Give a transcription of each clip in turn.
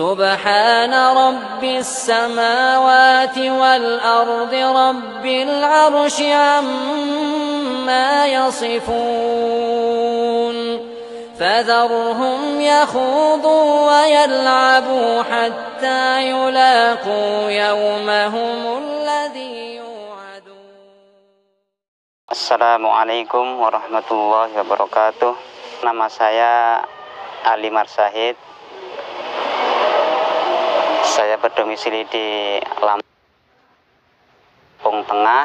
سبحان رب السماوات والأرض رب العرش عما يصفون فذرهم يخوضوا ويلعبوا حتى يلاقوا يومهم الذي يوعدون. Assalamualaikum warahmatullahi wabarakatuh. Nama saya Ali Marsahid. Saya berdomisili di Lampung Tengah,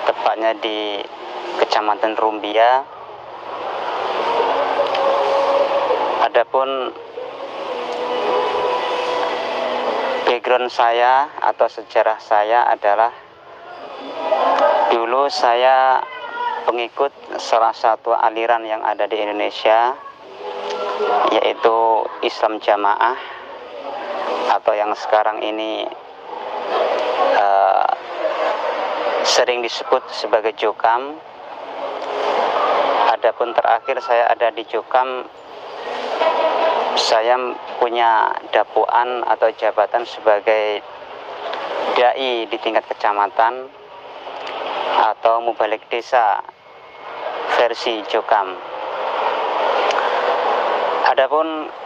tepatnya di Kecamatan Rumbia. Adapun background saya atau sejarah saya adalah dulu saya pengikut salah satu aliran yang ada di Indonesia, yaitu Islam Jamaah, atau yang sekarang ini sering disebut sebagai Jokam. Adapun terakhir saya ada di Jokam, saya punya dakwaan atau jabatan sebagai dai di tingkat kecamatan atau mubalik desa versi Jokam. Adapun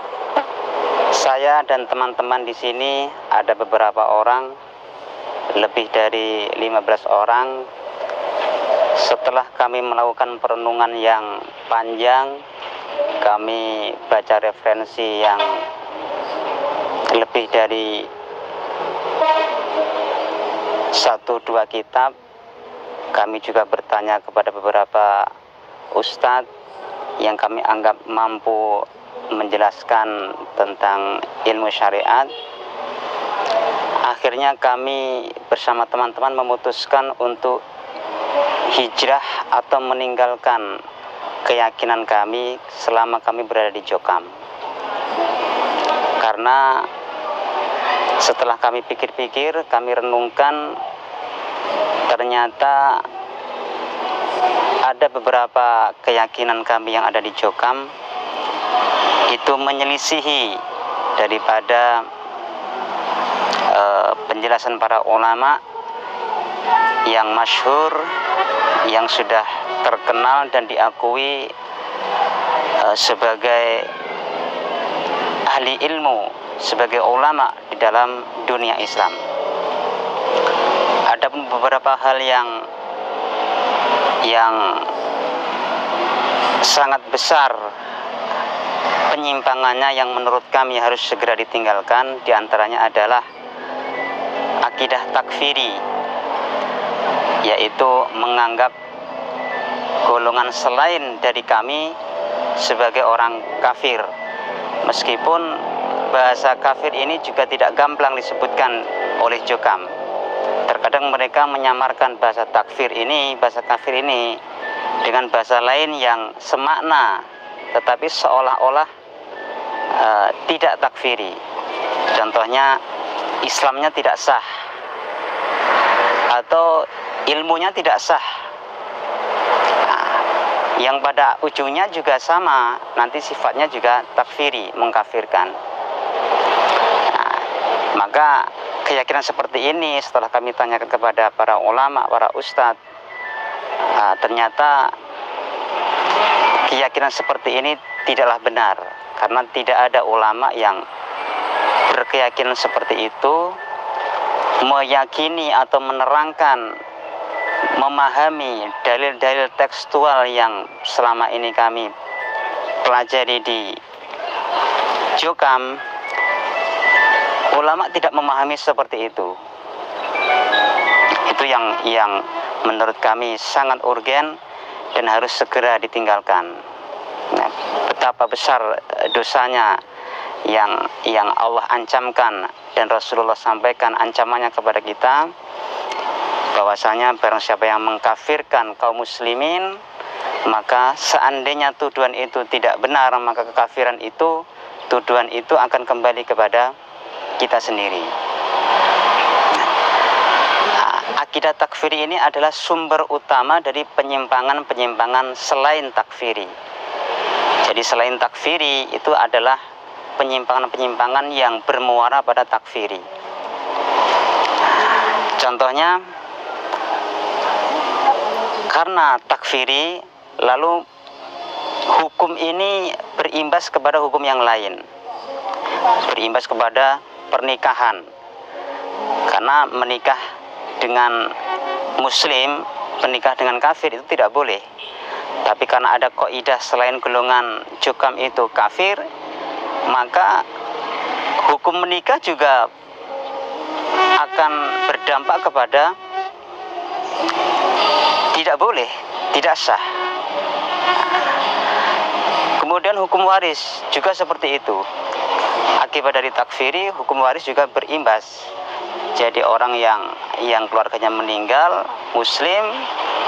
saya dan teman-teman di sini ada beberapa orang, lebih dari 15 orang. Setelah kami melakukan perenungan yang panjang, kami baca referensi yang lebih dari 1-2 kitab. Kami juga bertanya kepada beberapa ustadz yang kami anggap mampu menjelaskan tentang ilmu syariat. Akhirnya kami bersama teman-teman memutuskan untuk hijrah atau meninggalkan keyakinan kami selama kami berada di Jokam. Karena setelah kami pikir-pikir, kami renungkan, ternyata ada beberapa keyakinan kami yang ada di Jokam itu menyelisihi daripada penjelasan para ulama yang masyhur, yang sudah terkenal dan diakui sebagai ahli ilmu, sebagai ulama di dalam dunia Islam. Ada beberapa hal yang sangat besar penyimpangannya yang menurut kami harus segera ditinggalkan. Di antaranya adalah akidah takfiri, yaitu menganggap golongan selain dari kami sebagai orang kafir. Meskipun bahasa kafir ini juga tidak gamblang disebutkan oleh Jokam. Terkadang mereka menyamarkan bahasa kafir ini dengan bahasa lain yang semakna, tetapi seolah-olah tidak takfiri. Contohnya, Islamnya tidak sah atau ilmunya tidak sah. Yang pada ujungnya juga sama, nanti sifatnya juga takfiri, mengkafirkan. Maka keyakinan seperti ini setelah kami tanyakan kepada para ulama, para ustadz, ternyata keyakinan seperti ini tidaklah benar, karena tidak ada ulama yang berkeyakinan seperti itu, meyakini atau menerangkan, memahami dalil-dalil tekstual yang selama ini kami pelajari di Jokam. Ulama tidak memahami seperti itu. Itu yang menurut kami sangat urgen dan harus segera ditinggalkan. Nah, betapa besar dosanya yang Allah ancamkan dan Rasulullah sampaikan ancamannya kepada kita, bahwasanya barang siapa yang mengkafirkan kaum muslimin, maka seandainya tuduhan itu tidak benar, maka kekafiran itu, tuduhan itu akan kembali kepada kita sendiri. Akidah takfiri ini adalah sumber utama dari penyimpangan-penyimpangan selain takfiri. Jadi selain takfiri itu adalah penyimpangan-penyimpangan yang bermuara pada takfiri. Contohnya, karena takfiri lalu hukum ini berimbas kepada hukum yang lain, berimbas kepada pernikahan. Karena menikah dengan muslim, menikah dengan kafir itu tidak boleh. Tapi karena ada kaidah selain golongan jukam itu kafir, maka hukum menikah juga akan berdampak kepada tidak boleh, tidak sah. Kemudian hukum waris juga seperti itu. Akibat dari takfiri, hukum waris juga berimbas. Jadi orang yang keluarganya meninggal muslim,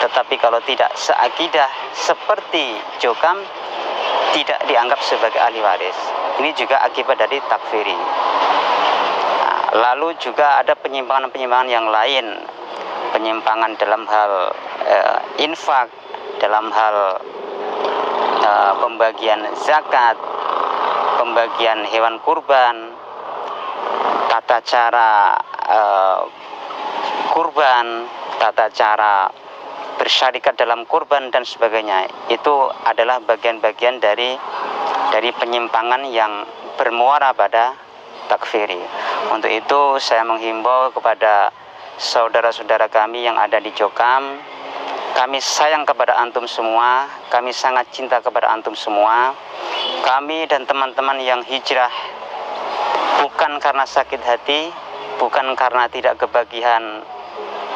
tetapi kalau tidak seakidah seperti jukam, tidak dianggap sebagai ahli waris. Ini juga akibat dari takfiri. Lalu juga ada penyimpangan-penyimpangan yang lain, penyimpangan dalam hal infak, dalam hal pembagian zakat, pembagian hewan kurban, tata cara kurban, tata cara bersyarikat dalam kurban dan sebagainya. Itu adalah bagian-bagian dari penyimpangan yang bermuara pada takfiri. Untuk itu saya menghimbau kepada saudara-saudara kami yang ada di Jokam, kami sayang kepada antum semua, kami sangat cinta kepada antum semua. Kami dan teman-teman yang hijrah bukan karena sakit hati, bukan karena tidak kebagian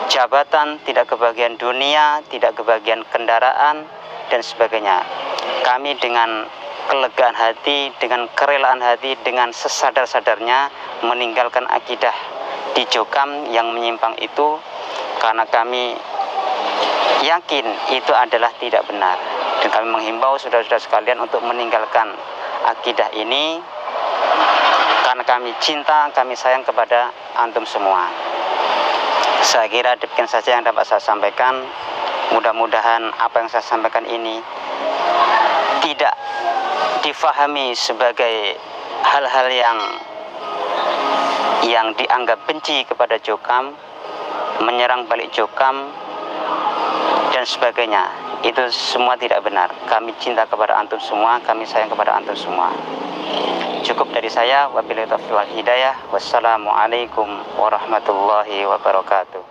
jabatan, tidak kebagian dunia, tidak kebagian kendaraan dan sebagainya. Kami dengan kelegaan hati, dengan kerelaan hati, dengan sesadar-sadarnya meninggalkan akidah di Jokam yang menyimpang itu, karena kami yakin itu adalah tidak benar. Dan kami menghimbau saudara-saudara sekalian untuk meninggalkan akidah ini, karena kami cinta, kami sayang kepada antum semua. Saya kira demikian saja yang dapat saya sampaikan. Mudah-mudahan apa yang saya sampaikan ini tidak difahami sebagai hal-hal yang dianggap benci kepada Jokam, menyerang balik Jokam dan sebagainya. Itu semua tidak benar. Kami cinta kepada antum semua, kami sayang kepada antum semua. Cukup dari saya. Wabillahi taufiq wal hidayah. Wassalamualaikum warahmatullahi wabarakatuh.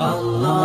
Allah